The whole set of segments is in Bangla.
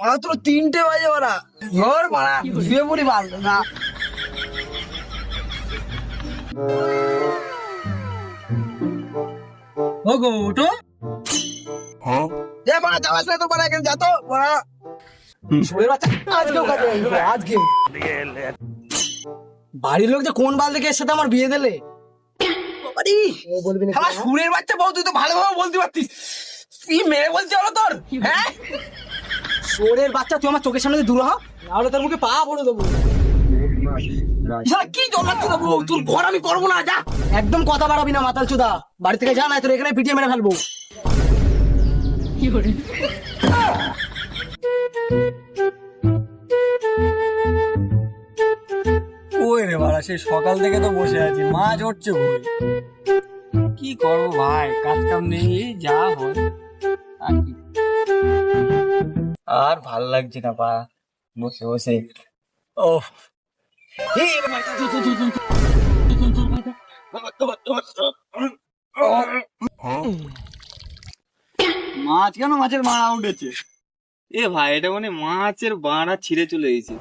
মাত্র 3টে বাজে ওরা ঘর মারা শুয়ে পড়ি বাল না। ওগো ওঠো। হ্যাঁ এ বাড়া যাওয়াস না তো বাড়া, এখানে যা তো বাড়া। শুয়ে বাচ্চা আজকেও কাজে আসবে আজকে। বাড়ির লোক যে কোন বাল দেখে এর সাথে আমার বিয়ে দিলে। বাবারি ও বলবি না শালা সুরের বাচ্চা বউ, তুই তো ভালোভাবে বলতে পারতিস। কি মেয়ে বলতে হলো তোর? হ্যাঁ সুরের বাচ্চা, তুই আমার চোখের সামনে দূর হ, নাহলে তোর মুখে পা পড়ে দেবো। কি জমাচ্ছ দেবো তোর ঘর আমি করবো না, যা। একদম কথা বাড়াবি না মাতাল চুদা, বাড়ি থেকে যা, না তোর এখানে পিটিয়ে মেরে ফেলবো। ওই রে বাড়া, সেই সকাল থেকে তো বসে আছি, মাছ হচ্ছে বই। কি করবো ভাই, কাজ কাম নেই, যা হয় আর কি। আর ভাল লাগছে না পা বসে বসে। ও মাছ কেন, মাছের মারা উঠেছে। এ ভাই, এটা মানে মাছের বাড়া ছিঁড়ে চলে গেছে।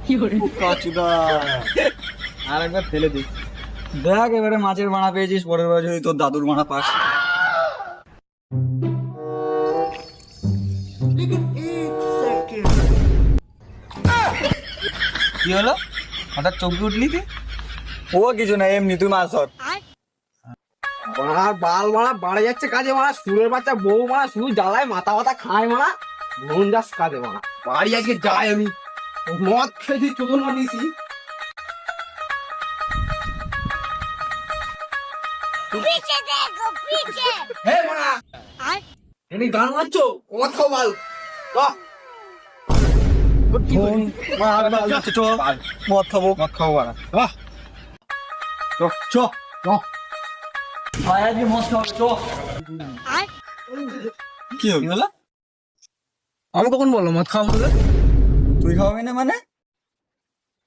আর একবার ফেলে দিই, দেখ এবারে মাছের বাড়া পেয়েছিস, পরের বার যদি তোর দাদুর বাড়া পাস। কি হলো, হঠাৎ চমকে উঠলি তুই? ও কিছু না, এমনি, তুই মাছ ধর। মারা বাল মারা বাড়ে যাচ্ছে কাজে, মারা সুরের বাচ্চা বউ মারা শুধু জ্বালায় মাথা মাথা খায়, মারা মন যাস কাজে। মারা বাড়ি আজকে যাই আমি, মদ খেয়েছি চোদন বানিয়েছি। पीछे देखो पीछे। হে মারা এমনি গান মারছো, মদ খাও বাল। মদ খাবো, মদ খাবো বাড়া। চ ভাই, আজকে মদ খাবো, চ। কি হলো? আমি কখন বললো মদ খাও বলে? তুই খাওয়াবি না মানে?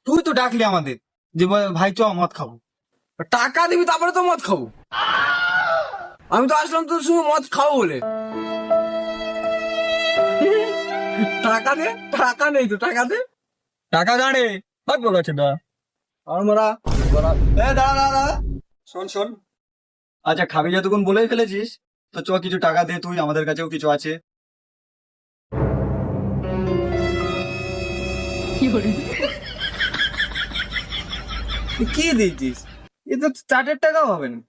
তুই তো ডাকলি আমাদের যে ভাই চ মদ খাবো। টাকা দিবি তারপরে তো মদ খাবো। আমি তো আসলাম তোর সঙ্গে মদ খাবো বলে। টাকা দে, টাকা নেই তো, টাকা দে। টাকা গাড়ে ভাই বলেছে না। আর মারা দাঁড়া, শোন, আচ্ছা খাবি যতক্ষণ বলেই ফেলেছিস, তো চ কিছু টাকা দে তুই, আমাদের কাছেও কিছু আছে। কি দিচ্ছিস? এ তো 4 টাকাও হবে না।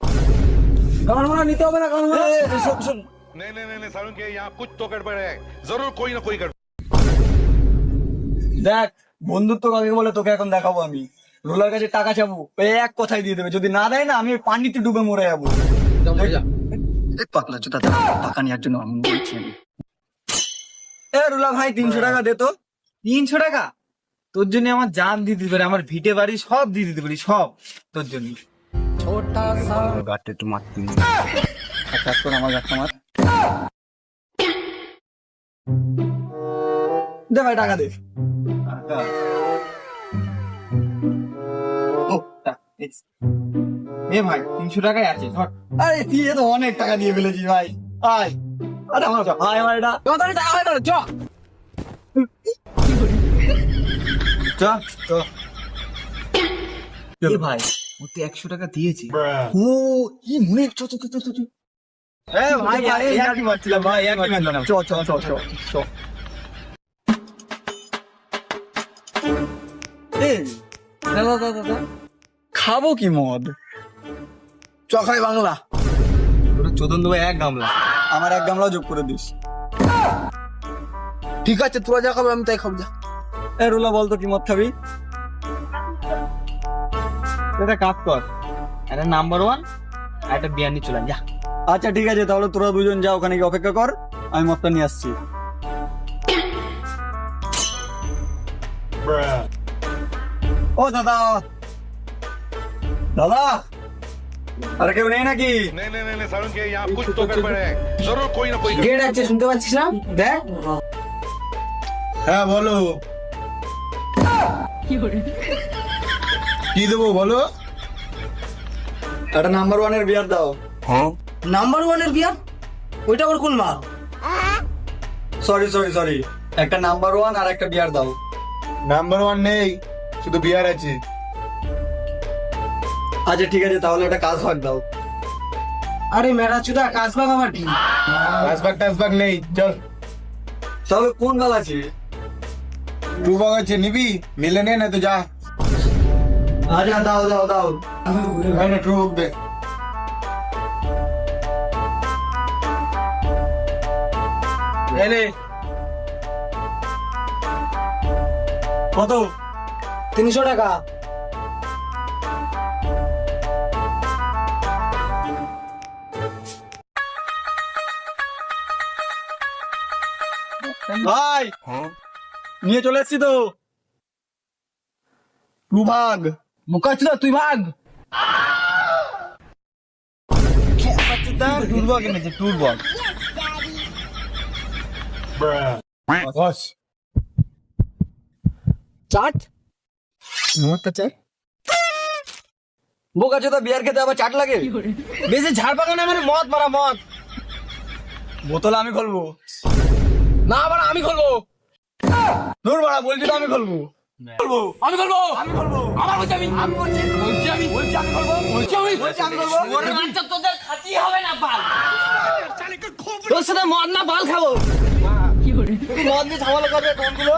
গান মারা নিতে হবে না, গান মারা। শোন, नहीं नहीं नहीं सारुण के यहाँ कुछ तो गड़बड़ है, जरूर कोई ना कोई गड़बड़। দেখ বন্ধুত্ব কাকে বলে তোকে এখন দেখাবো আমি। রোলার কাছে টাকা চাবো, এক কথাই দিয়ে দেবে, যদি না দেয় না আমি পানিতে ডুবে মরে যাবো। পাতলা চোদা, টাকা নেওয়ার জন্য আমি বলছি আমি। এ রুলা ভাই 300 টাকা দে তো। 300 টাকা? তোর জন্য আমার জান দিয়ে দিতে পারি, আমার ভিটে বাড়ি সব দিয়ে দিতে পারি, সব তোর জন্য। গাড়তে তো মারতে এক কাজ কর, আমার গাড়টা মার। দে ভাই টাকা দে। এ ভাই 300 টাকাই আছে, ধর। আরে তুই তো অনেক টাকা দিয়ে ফেলেছিস ভাই। আয়, আরে আমার ভাই, আমার এটা টাকা হয় না, চ। এ ভাই ও তো 100 টাকা দিয়েছি। ও কি মনে, চ এ ভাই, কি মারছিলাম ভাই, কি মারলাম, চ। এ দাদা খাবো কি মদ? চখাই বাংলা। ওটা চোদন দেবো 1 গামলা, আমার 1 গামলা যোগ করে দিস। ঠিক আছে, তোরা যা খাবে আমি তাই খাবো, যা। এ রুলা বল তো কি মদ খাবি? এটা কাজ কর, একটা নাম্বার 1 আর একটা বিয়ানি চলে যা। আচ্ছা ঠিক আছে, তাহলে তোরা দুজন যা, ওখানে গিয়ে অপেক্ষা কর, আমি মদটা নিয়ে আসছি। ও দাদা, আরে কেউ নেই নাকি? नहीं नहीं नहीं सारुण के यहाँ कुछ तो गड़बड़ है, जरूर कोई ना कोई गड़बड़। গেট আছে, শুনতে পাচ্ছিস না? দেখ। হ্যাঁ বলো। কি দেবো বলো? একটা নাম্বার ওয়ানের বিয়ার দাও। নাম্বার ওয়ানের বিয়ার? ওইটা আবার কোন মাল? সরি সরি সরি, একটা নাম্বার ওয়ান আর একটা বিয়ার দাও। নাম্বার ওয়ান নেই, শুধু বিয়ার আছে। আচ্ছা ঠিক আছে, তাহলে একটা কাজ ভাগ দাও। আরে মেরা চুদা, কাজবাগ আবার কি? টাসবাগ টাসবাগ নেই, চল। তাহলে কোন গাল আছে? টু বাগ আছে, নিবি? মিলে নে না তো যা। আচ্ছা দাও দাও দাও। ভাই না টু বাগ দে। এনে কত? 300 টাকা। ভাই নিয়ে চলে এসছি তো। টু বাগ। মুখা চুদা, তুই ভাগ। টুরবক এনেছে, টুরবক। বস চাট? মোটা চাই। বোকা চোদা, বিয়ার খেতে আবার চাট লাগে? বেশি ঝাড় পাকানো মানে মদ মারা মদ। বোতল আমি খুলবো। না আবার আমি খুলবো। দূর বাড়া, বলছি তো আমি খুলবো। আমি খুলবো। আমার বলছি আমি খুলবো। ওরে বাচ্চা, তোদের খাতি হবে না বাল। তোর সাথে মদ না বাল খাবো। মদ দিয়ে ঝামেলা করবে কোনগুলো?